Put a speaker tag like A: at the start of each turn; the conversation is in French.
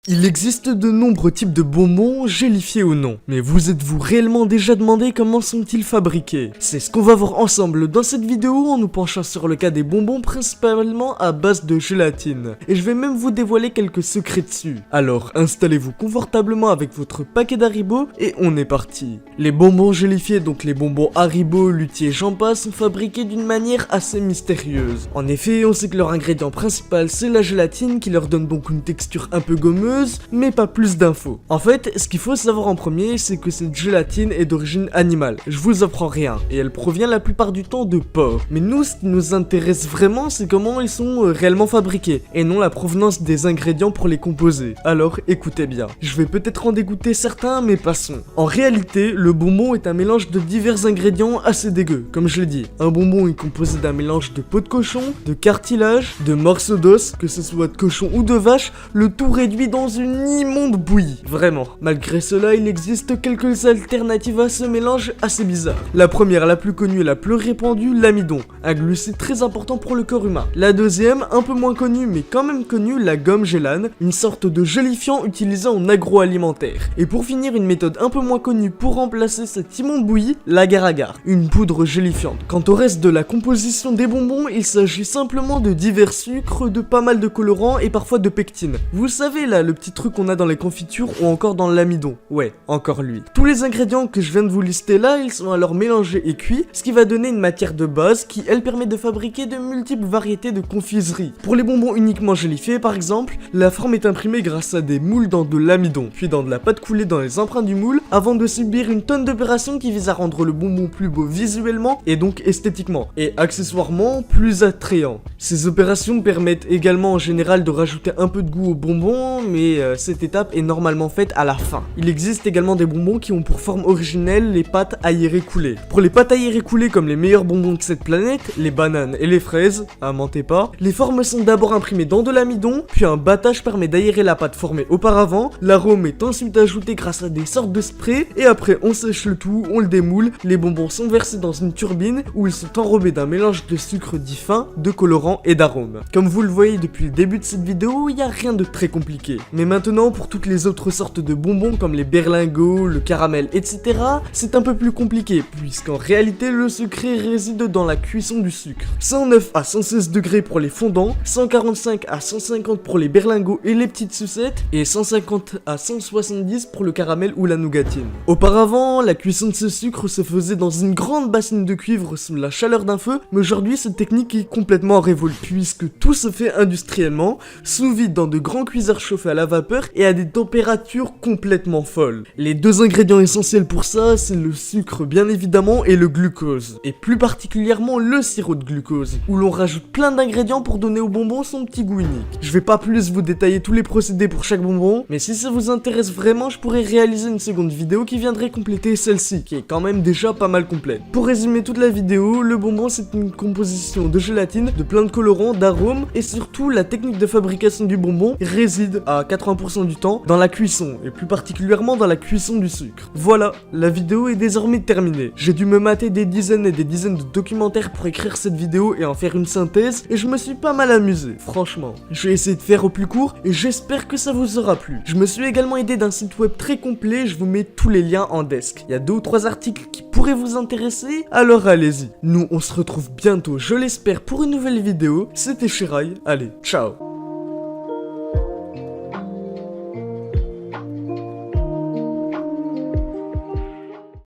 A: Il existe de nombreux types de bonbons, gélifiés ou non. Mais vous êtes-vous réellement déjà demandé comment sont-ils fabriqués? C'est ce qu'on va voir ensemble dans cette vidéo en nous penchant sur le cas des bonbons principalement à base de gélatine. Et je vais même vous dévoiler quelques secrets dessus. Alors installez-vous confortablement avec votre paquet d'Haribo et on est parti. Les bonbons gélifiés, donc les bonbons Haribo, Luthier, j'en passe, sont fabriqués d'une manière assez mystérieuse. En effet, on sait que leur ingrédient principal c'est la gélatine qui leur donne donc une texture un peu gommeuse, mais pas plus d'infos. En fait, ce qu'il faut savoir en premier, c'est que cette gélatine est d'origine animale. Je vous apprends rien, et elle provient la plupart du temps de porcs. Mais nous, ce qui nous intéresse vraiment, c'est comment ils sont réellement fabriqués, et non la provenance des ingrédients pour les composer. Alors, écoutez bien. Je vais peut-être en dégoûter certains, mais passons. En réalité, le bonbon est un mélange de divers ingrédients assez dégueux, comme je l'ai dit. Un bonbon est composé d'un mélange de peau de cochon, de cartilage, de morceaux d'os, que ce soit de cochon ou de vache, le tout réduit dans une immonde bouillie, vraiment. Malgré cela, il existe quelques alternatives à ce mélange assez bizarre. La première, la plus connue et la plus répandue, l'amidon, un glucide très important pour le corps humain. La deuxième, un peu moins connue mais quand même connue, la gomme gélane, une sorte de gélifiant utilisé en agroalimentaire. Et pour finir, une méthode un peu moins connue pour remplacer cette immonde bouillie, l'agar-agar, une poudre gélifiante. Quant au reste de la composition des bonbons, il s'agit simplement de divers sucres, de pas mal de colorants et parfois de pectine. Vous savez là, le petit truc qu'on a dans les confitures ou encore dans l'amidon. Ouais, encore lui. Tous les ingrédients que je viens de vous lister là, ils sont alors mélangés et cuits, ce qui va donner une matière de base qui, elle, permet de fabriquer de multiples variétés de confiseries. Pour les bonbons uniquement gélifiés, par exemple, la forme est imprimée grâce à des moules dans de l'amidon, puis dans de la pâte coulée dans les empreintes du moule, avant de subir une tonne d'opérations qui visent à rendre le bonbon plus beau visuellement et donc esthétiquement, et accessoirement plus attrayant. Ces opérations permettent également en général de rajouter un peu de goût au bonbon, mais cette étape est normalement faite à la fin. Il existe également des bonbons qui ont pour forme originelle les pâtes aérées coulées. Pour les pâtes aérées coulées comme les meilleurs bonbons de cette planète, les bananes et les fraises, mentez pas, les formes sont d'abord imprimées dans de l'amidon, puis un battage permet d'aérer la pâte formée auparavant, l'arôme est ensuite ajouté grâce à des sortes de sprays, et après on sèche le tout, on le démoule, les bonbons sont versés dans une turbine où ils sont enrobés d'un mélange de sucre dit fin, de colorants et d'arômes. Comme vous le voyez depuis le début de cette vidéo, il n'y a rien de très compliqué. Mais maintenant, pour toutes les autres sortes de bonbons comme les berlingots, le caramel, etc., c'est un peu plus compliqué, puisqu'en réalité, le secret réside dans la cuisson du sucre. 109 à 116 degrés pour les fondants, 145 à 150 pour les berlingots et les petites sucettes, et 150 à 170 pour le caramel ou la nougatine. Auparavant, la cuisson de ce sucre se faisait dans une grande bassine de cuivre sous la chaleur d'un feu, mais aujourd'hui, cette technique est complètement révolue, puisque tout se fait industriellement, sous vide dans de grands cuiseurs chauffés à la vapeur et à des températures complètement folles. Les deux ingrédients essentiels pour ça, c'est le sucre bien évidemment et le glucose. Et plus particulièrement le sirop de glucose, où l'on rajoute plein d'ingrédients pour donner au bonbon son petit goût unique. Je vais pas plus vous détailler tous les procédés pour chaque bonbon, mais si ça vous intéresse vraiment, je pourrais réaliser une seconde vidéo qui viendrait compléter celle-ci, qui est quand même déjà pas mal complète. Pour résumer toute la vidéo, le bonbon c'est une composition de gélatine, de plein de colorants, d'arômes, et surtout la technique de fabrication du bonbon réside à 80% du temps dans la cuisson, et plus particulièrement dans la cuisson du sucre. Voilà, la vidéo est désormais terminée. J'ai dû me mater des dizaines et des dizaines de documentaires pour écrire cette vidéo et en faire une synthèse, et je me suis pas mal amusé, franchement. Je vais essayer de faire au plus court, et j'espère que ça vous aura plu. Je me suis également aidé d'un site web très complet, je vous mets tous les liens en desk. Il y a 2 ou 3 articles qui pourraient vous intéresser, alors allez-y. Nous, on se retrouve bientôt, je l'espère, pour une nouvelle vidéo. C'était Shirai, allez, ciao.